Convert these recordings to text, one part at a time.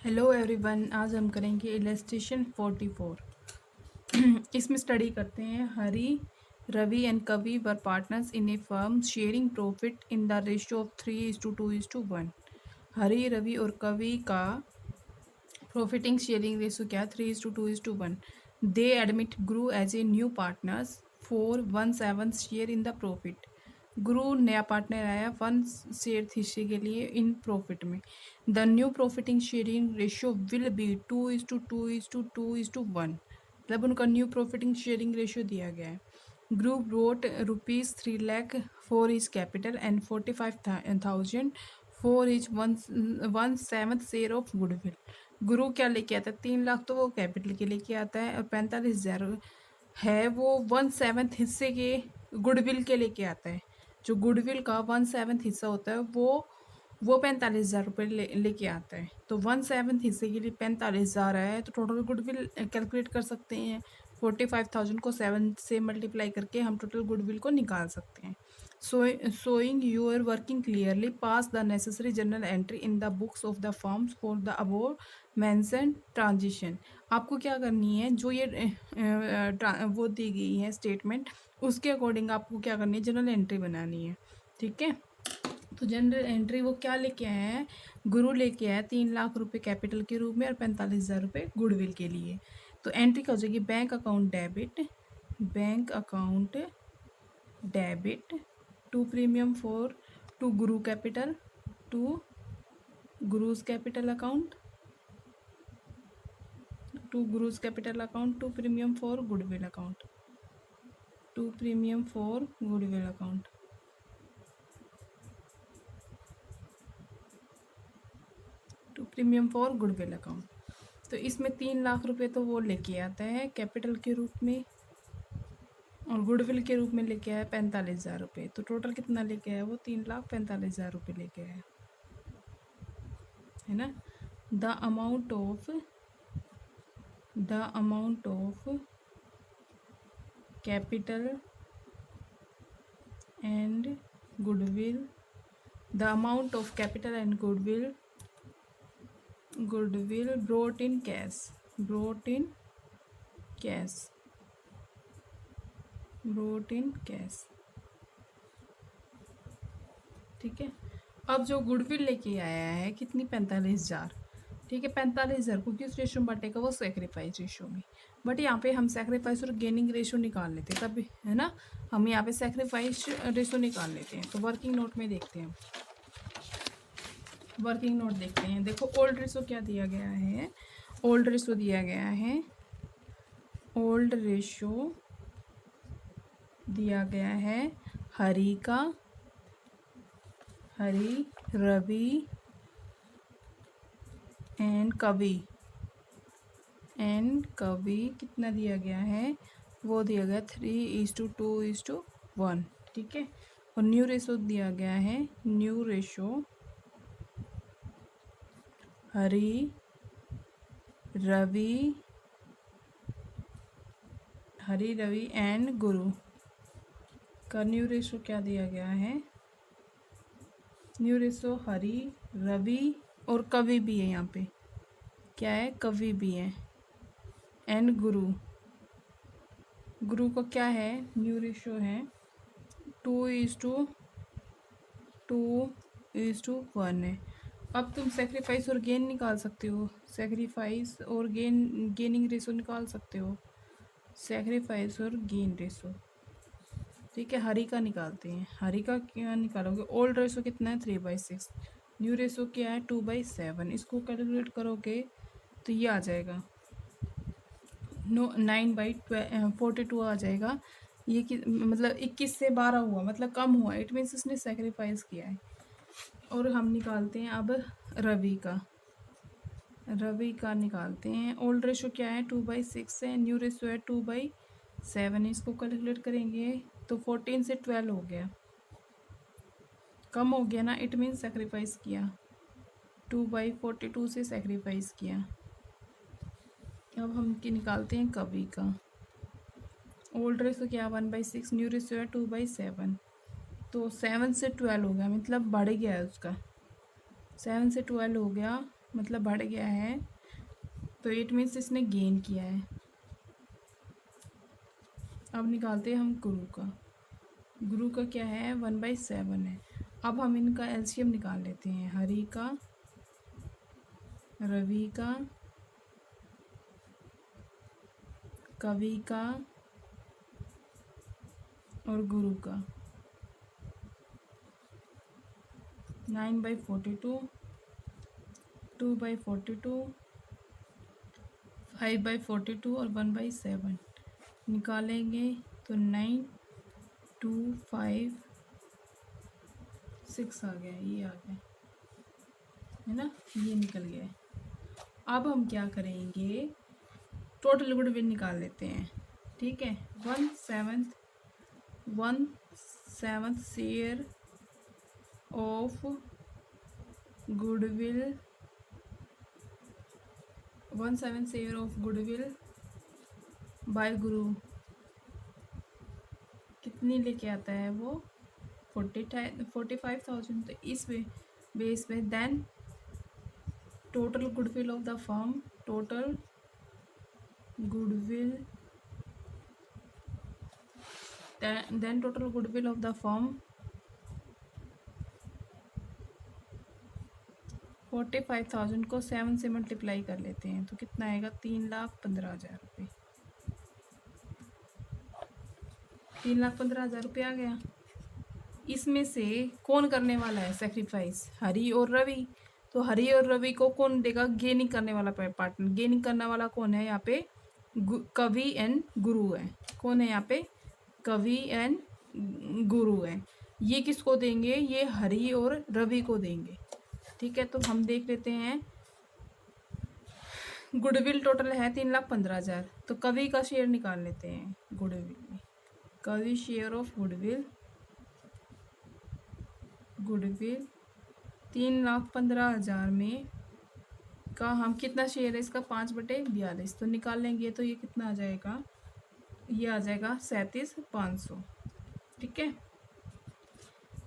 Hello everyone, आज हम करेंगे इलस्ट्रेशन 44। इसमें स्टडी करते हैं। हरी, Ravi and Kavi were partners in a firm sharing profit in the ratio of 3:2:1। Hari, Ravi और कवि का प्रॉफिटिंग शेयरिंग रेशियो क्या है? 3:2:1। They admit Guru as a new partners for 1/7 share in the profit. Guru नया पार्टनर आया 1/7 हिस्से के लिए इन प्रॉफिट में। The new profiting sharing ratio will be 2:2:2:1। मतलब उनका न्यू प्रॉफिटिंग शेयरिंग रेशियो दिया गया है। Group brought ₹3 lakh for his capital and 45,000 for his 1/7 share of goodwill. गुरु क्या लेके आता है? 3 लाख तो वो कैपिटल के लेके आता है और 45,000 है वो 1/7 हिस्से के गुडविल के लेके आता है। जो गुडविल का 1/7 हिस्सा होता है वो 45,000 रुपये लेके आता है। तो 1/7 हिस्से के लिए 45,000 है, तो टोटल गुडविल कैलकुलेट कर सकते हैं। 45,000 को 7 से मल्टीप्लाई करके हम टोटल गुडविल को निकाल सकते हैं। Showing you are working clearly, pass the necessary journal entry in the books of the firms for the above mention transition. आपको क्या करनी है? जो ये वो दी गई है स्टेटमेंट, उसके अकॉर्डिंग आपको क्या करनी है? जनरल एंट्री बनानी है। ठीक है, तो जनरल एंट्री वो क्या लेके आया है? गुरु लेके आया 3 लाख रुपए कैपिटल के रूप में और 45,000 रुपये गुडविल के लिए। तो एंट्री क्या हो जाएगी? Bank account debit to premium for to Guru capital to Guru's capital account to premium for goodwill account तो इसमें 3 लाख रुपए तो वो लेके आता है कैपिटल के रूप में और गुडविल के रूप में लेके आया 45,000 रुपये। तो टोटल कितना लेके आया? वो 3,45,000 रुपये लेके आया है ना। The amount of capital and goodwill brought in cash। ठीक है, अब जो गुडविल लेके आया है कितनी? 45,000। ठीक है, 45,000 को किस रेशो में बांटेगा? वो सेक्रीफाइस रेशो में। बट यहाँ पे हम सेक्रीफाइस और गेनिंग रेशो निकाल लेते हैं तब, है ना। हम यहाँ पे सेक्रीफाइस रेशो निकाल लेते हैं। तो वर्किंग नोट में देखते हैं। देखो ओल्ड रेशो क्या दिया गया है? ओल्ड रेशो दिया गया है हरी, रवि एंड कवि कितना दिया गया है? वो दिया गया 3:2:1। ठीक है, और न्यू रेशो दिया गया है हरी, रवि एंड गुरु का न्यू रेशो क्या दिया गया है? न्यू रेशो हरी, रवि और कवि भी है। यहाँ पे क्या है? कवि भी है एंड गुरु का क्या है? न्यू रेशो है 2:1 है। अब तुम सेक्रीफाइस और गेन निकाल सकते हो। गेनिंग रेशो निकाल सकते हो। सेक्रीफाइस और गेन रेशो। ठीक है, हरी का निकालते हैं। हरी का क्या निकालोगे? ओल्ड रेशो कितना है? 3/6। न्यू रेशो क्या है? 2/7। इसको कैलकुलेट करोगे तो ये आ जाएगा 9/42 आ जाएगा। ये मतलब 21 से 12 हुआ, मतलब कम हुआ। इट मीन्स इसने सेक्रीफाइस किया है। और हम निकालते हैं अब रवि का निकालते हैं। ओल्ड रेशो क्या है? 2/6 है। न्यू रेशो है 2/7। इसको कैलकुलेट करेंगे तो 14 से 12 हो गया, कम हो गया ना। इट मीन्स सेक्रीफाइस किया, 2/42 से सेक्रीफाइस किया। अब हम निकालते हैं कवि का। ओल्ड रेशो क्या? 1/6। न्यू रेशो है 2/7। तो 7 से 12 हो गया, मतलब बढ़ गया है उसका। 7 से 12 हो गया मतलब बढ़ गया है, तो इट मीन्स इसने गेन किया है। अब निकालते हैं हम गुरु का। गुरु का क्या है, 1/7 है। अब हम इनका एलसीएम निकाल लेते हैं, हरि का, रवि का, कवि का और गुरु का। 9/42, 2/42, 5/42 और 1/7 निकालेंगे तो 9, 2, 5, 6 आ गया, ये आ गया है ना, ये निकल गया। अब हम क्या करेंगे, टोटल गुडविल निकाल लेते हैं। ठीक है, 1/7 share of goodwill, 1/7 share of goodwill by Guru कितनी लेके आता है वो, 45,000। तो इस बेस पे then total goodwill of the firm, total goodwill, then total goodwill of the firm 45,000 को 7 से मल्टीप्लाई कर लेते हैं तो कितना आएगा, 3,15,000 रुपये। 3,15,000 रुपये आ गया। इसमें से कौन करने वाला है सेक्रीफाइस, हरि और रवि। तो हरि और रवि को कौन देगा, गेनिंग करने वाला पार्टनर। गेनिंग करने वाला कौन है यहाँ पे, कवि एंड गुरु है। कौन है यहाँ पे, कवि एंड गुरु है। ये किसको देंगे, ये हरि और रवि को देंगे। ठीक है, तो हम देख लेते हैं। गुडविल टोटल है 3,15,000, तो कवि का शेयर निकाल लेते हैं गुडविल में। कवि शेयर ऑफ गुडविल, गुडविल 3,15,000 में का हम कितना शेयर है इसका, 5/42। तो निकाल लेंगे तो ये कितना आ जाएगा, ये आ जाएगा 37,500। ठीक है,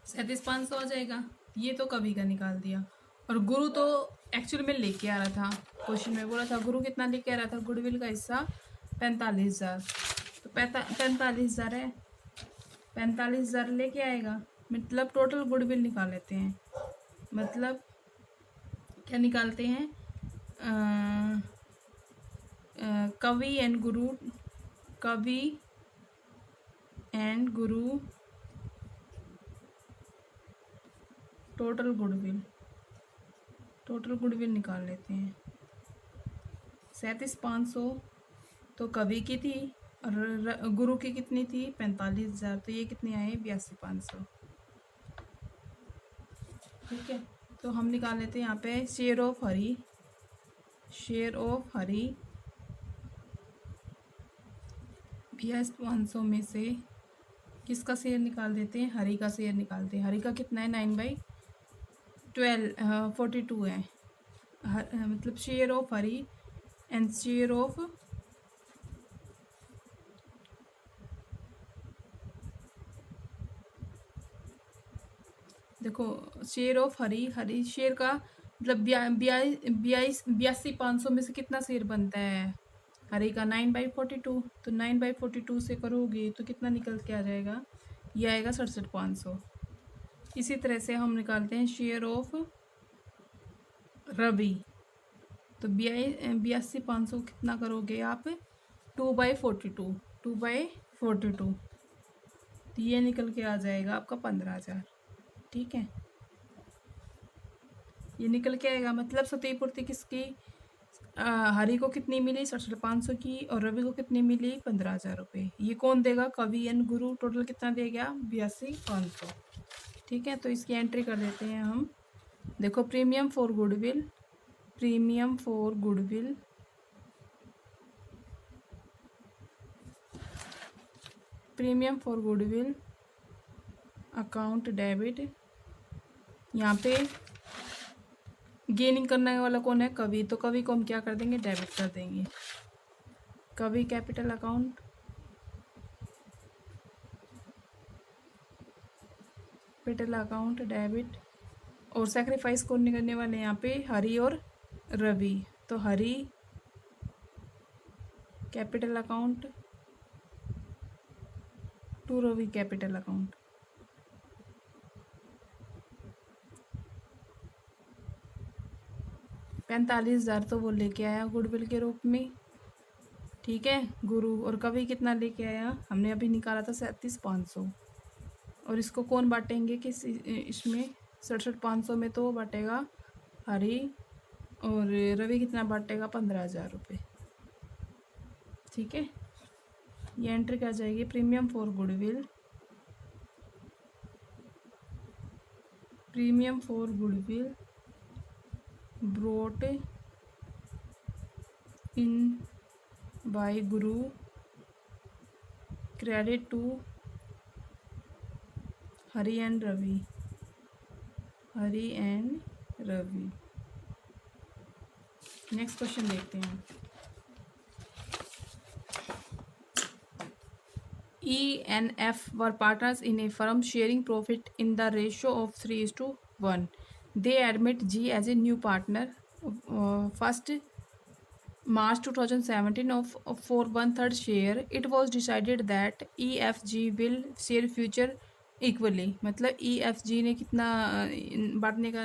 37,500 आ जाएगा। ये तो कवि का निकाल दिया। और गुरु तो एक्चुअल में लेके आ रहा था, क्वेश्चन में बोला था गुरु कितना लेके आ रहा था, गुडविल का हिस्सा 45,000। तो 45,000 है, 45,000 लेके आएगा। मतलब टोटल गुडविल निकाल लेते हैं। मतलब क्या निकालते हैं, कवि एंड गुरु, कवि and Guru total goodwill, total goodwill निकाल लेते हैं। 37,500 तो कवि की थी और गुरु की कितनी थी, 45,000। तो ये कितनी आए, 82,500। ठीक है, तो हम निकाल लेते हैं यहाँ पे share of Hari, share of Hari 82,500 में से किसका शेयर निकाल देते हैं, हरि का शेयर निकालते हैं। हरि का कितना है, 9/42 है। मतलब share of Hari and share of देखो, share of Hari, Hari share का मतलब 82,500 में से कितना शेयर बनता है हरि का, 9/42। तो 9/42 से करोगे तो कितना निकल के आ जाएगा, ये आएगा 67,500। इसी तरह से हम निकालते हैं शेयर ऑफ रवि। तो 82,500 कितना करोगे आप, 2/42, 2/42। तो ये निकल के आ जाएगा आपका 15,000। ठीक है, ये निकल के आएगा। मतलब सतही पूर्ति किसकी, हरि को कितनी मिली, 67,500 की, और रवि को कितनी मिली, 15,000 रुपये। ये कौन देगा, कवि एंड गुरु। टोटल कितना दे गया, 82,500। ठीक है, तो इसकी एंट्री कर देते हैं हम। देखो, premium for goodwill, premium for goodwill, premium for goodwill account debit. यहाँ पे गेनिंग करने वाला कौन है, कवि। तो कवि को हम क्या कर देंगे, डेबिट कर देंगे। कवि capital account, capital account debit. और सेक्रीफाइस कौन करने वाले हैं यहाँ पे, हरि और रवि, तो Hari capital account to Ravi capital account. $45,000 तो वो लेके आया गुडविल के रूप में, ठीक है गुरु। और कवि कितना लेके आया, हमने अभी निकाला था 37,500। और इसको कौन बांटेंगे किस इसमें 67,500 में, तो वो बांटेगा हरी, और रवि कितना बांटेगा 15,000 रुपये, ठीक है। ये एंट्री क्या जाएगी, premium for goodwill, premium for goodwill brought in by Guru, credit to Hari and Ravi, Hari and Ravi. Next question देखते हैं। E and F were partners in a firm sharing profit in the ratio of 3:1. They admit G as a new partner. First March 2017 for 1/3 share. It was decided that EFG will share future equally, मतलब EFG ने कितना बांटने का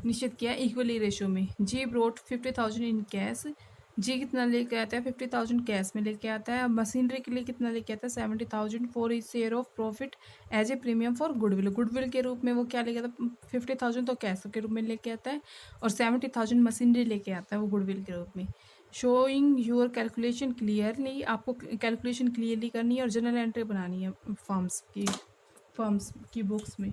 निश्चित किया, equally ratio में। जी brought 50,000 in cash, जी कितना लेके आता है 50,000 कैश में लेके आता है। मशीनरी के लिए कितना लेके आता है 70,000 for is share of profit as a premium for goodwill. Goodwill के रूप में वो क्या लेके आता है 50,000 तो कैश के रूप में लेके आता है, और 70,000 मशीनरी लेके आता है वो गुडविल के रूप में। शोइंग योर कैलकुलेशन क्लियरली, आपको कैलकुलेशन क्लियरली करनी है और जनरल एंट्री बनानी है फर्म्स की बुक्स में।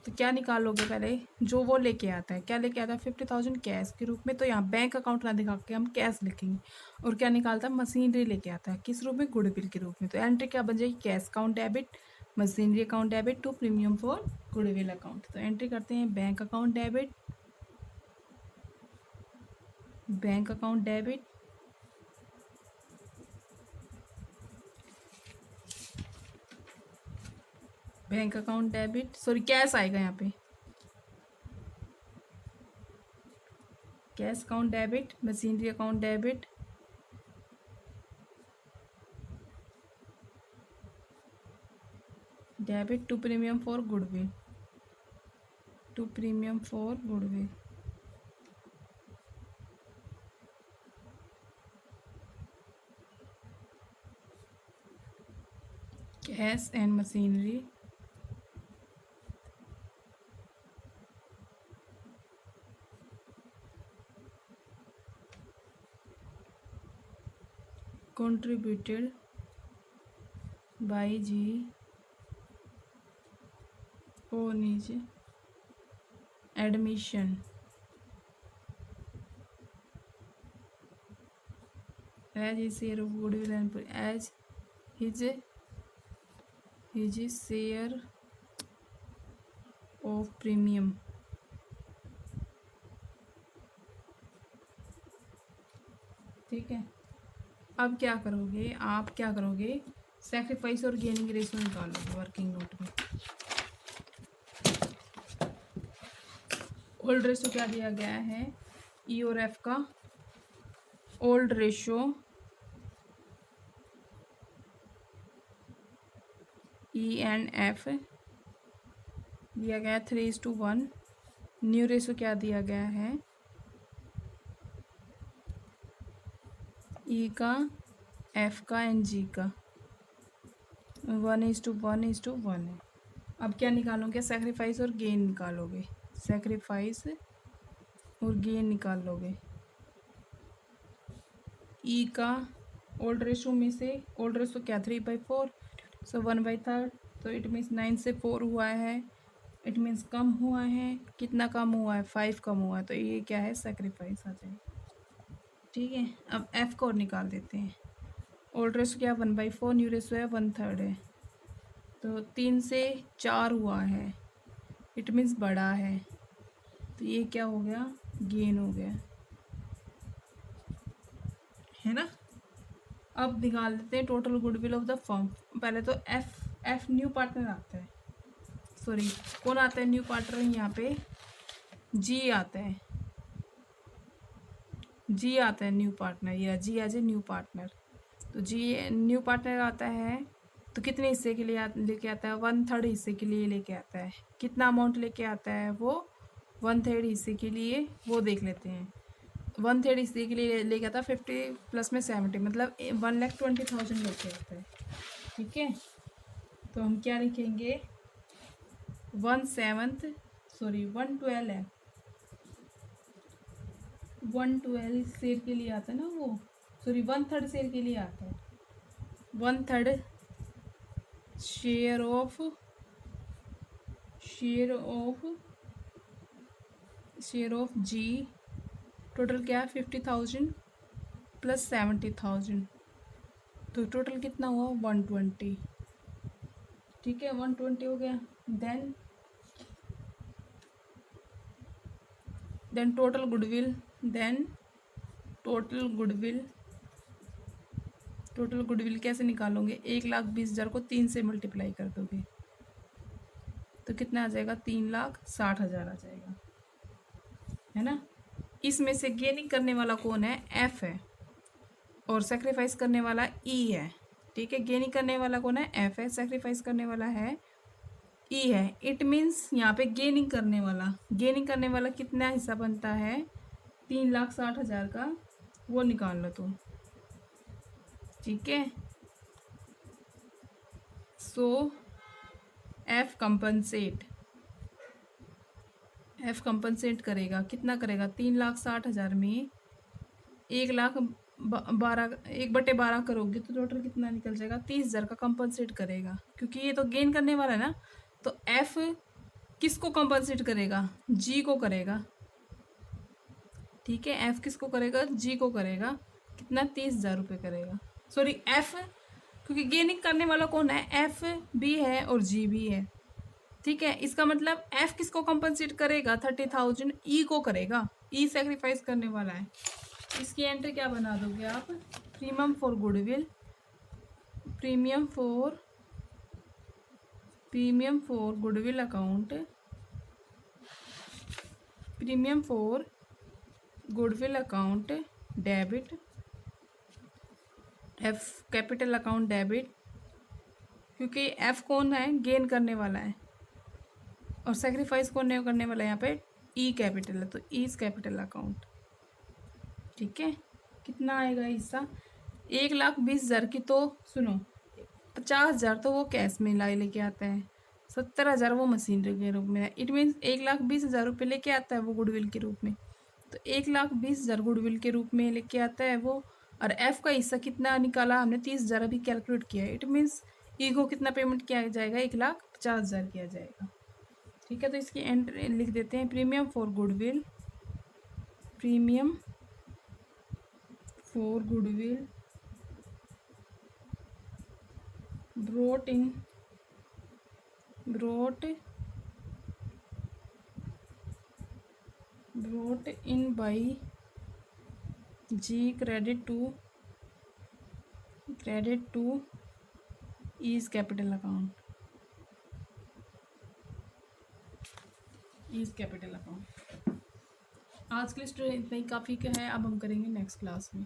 तो क्या निकालोगे, पहले जो वो लेके आता है, क्या लेके आता है 50,000 कैश के रूप में, तो यहाँ बैंक अकाउंट ना दिखा के हम कैश लिखेंगे। और क्या निकालता है, मशीनरी लेके आता है किस रूप में, गुडविल के रूप में। तो एंट्री क्या बन जाएगी, cash account debit, machinery account debit to premium for goodwill account. तो एंट्री करते हैं bank account debit, bank account debit, bank account debit, sorry cash आएगा यहाँ पे, cash account debit, machinery account debit, debit to premium for goodwill, to premium for goodwill. Cash and machinery, contributed by G on his admission as his share of goodwill and as his share of premium। ठीक है, अब क्या करोगे, आप क्या करोगे, sacrifice और gaining ratio निकालोगे वर्किंग नोट में। ओल्ड रेशियो क्या दिया गया है, ई और एफ का old ratio E and F दिया गया 3:1। न्यू रेशियो क्या दिया गया है, ई का, एफ का एंड जी का 1:1:1 है। अब क्या निकालोगे, सैक्रिफाइस और गेन निकालोगे, सैक्रिफाइस और गेन निकाल लोगे। ई का ओल्ड रेशो में से, ओल्ड रेशो क्या 3/4, सो 1/3, तो इट मीन्स 9 से 4 हुआ है, इट मीन्स कम हुआ है, कितना कम हुआ है 5 कम हुआ है, तो ये क्या है सैक्रिफाइस आ जाएगा। ठीक है, अब एफ को और निकाल देते हैं। ओल्ड रेशो क्या 1/4, न्यू रेशो है 1/3 है, तो 3 से 4 हुआ है, इट मीन्स बड़ा है, तो ये क्या हो गया, गेन हो गया, है ना। अब निकाल देते हैं total goodwill of the firm. पहले तो एफ न्यू पार्टनर आता है, सॉरी कौन आता है न्यू पार्टनर, यहाँ पे जी आता है, जी आता है न्यू पार्टनर, या जी एज ए न्यू पार्टनर। तो जी न्यू पार्टनर आता है तो कितने हिस्से के लिए लेके आता है, 1/3 हिस्से के लिए लेके आता है। कितना अमाउंट लेके आता है वो, 1/3 हिस्से के लिए, वो देख लेते हैं। 1/3 हिस्से के लिए लेके आता है 50 प्लस में 70, मतलब 1,20,000 लेके आता है। ठीक है, तो हम क्या लिखेंगे, 1/12 है, 1/12 शेयर के लिए आता है ना वो, सॉरी 1/3 शेयर के लिए आता है। 1/3 शेयर ऑफ जी, टोटल क्या है 50,000 प्लस 70,000, तो टोटल कितना हुआ 120। ठीक है, 120 हो गया। देन टोटल गुडविल कैसे निकालोगे, 1,20,000 को 3 से मल्टीप्लाई कर दोगे तो कितना आ जाएगा, 3,60,000 आ जाएगा, है ना। इसमें से गेनिंग करने वाला कौन है, एफ है, और सेक्रीफाइस करने वाला ई है। ठीक है, गेनिंग करने वाला कौन है, एफ है, सेक्रीफाइस करने वाला है ई है। इट मीन्स यहाँ पे गेनिंग करने वाला कितना हिस्सा बनता है, 3,60,000 का, वो निकाल लो तुम। ठीक है, सो एफ कंपनसेट करेगा, कितना करेगा, 3,60,000 में 1,12 करोगे तो टोटल कितना निकल जाएगा, 30,000 का कंपनसेट करेगा, क्योंकि ये तो गेन करने वाला है ना। तो एफ किसको कंपनसेट करेगा, जी को करेगा। ठीक है, एफ किसको करेगा, जी को करेगा। कितना, 30,000 रुपये करेगा। सॉरी एफ, क्योंकि गेनिंग करने वाला कौन है, एफ भी है और जी भी है। ठीक है, इसका मतलब एफ किसको कंपनसेट करेगा, 30,000 ई को करेगा, ई सेक्रीफाइस करने वाला है। इसकी एंट्री क्या बना दोगे आप, premium for goodwill account debit, F capital account debit, क्योंकि एफ कौन है, गेन करने वाला है, और सेक्रीफाइस कौन करने वाला है यहाँ पे, ई कैपिटल है, तो ईज कैपिटल अकाउंट। ठीक है, कितना आएगा हिस्सा, 1,20,000 की, तो सुनो 50,000 तो वो कैश में लेके आता है, 70,000 वो मशीनरी के रूप में है। इट मीन्स 1,20,000 रुपये लेके आता है वो गुडविल के रूप में, तो 1,20,000 गुडविल के रूप में लेके आता है वो। और एफ का हिस्सा कितना निकाला हमने, 30,000 अभी कैलकुलेट किया है। इट मीन्स ई को कितना पेमेंट किया जाएगा, 1,50,000 किया जाएगा। ठीक है, तो इसकी एंट्री लिख देते हैं, premium for goodwill brought in by G, credit to E's capital account, आज के लिए स्टूडेंट इतना ही काफ़ी है। अब हम करेंगे नेक्स्ट क्लास में।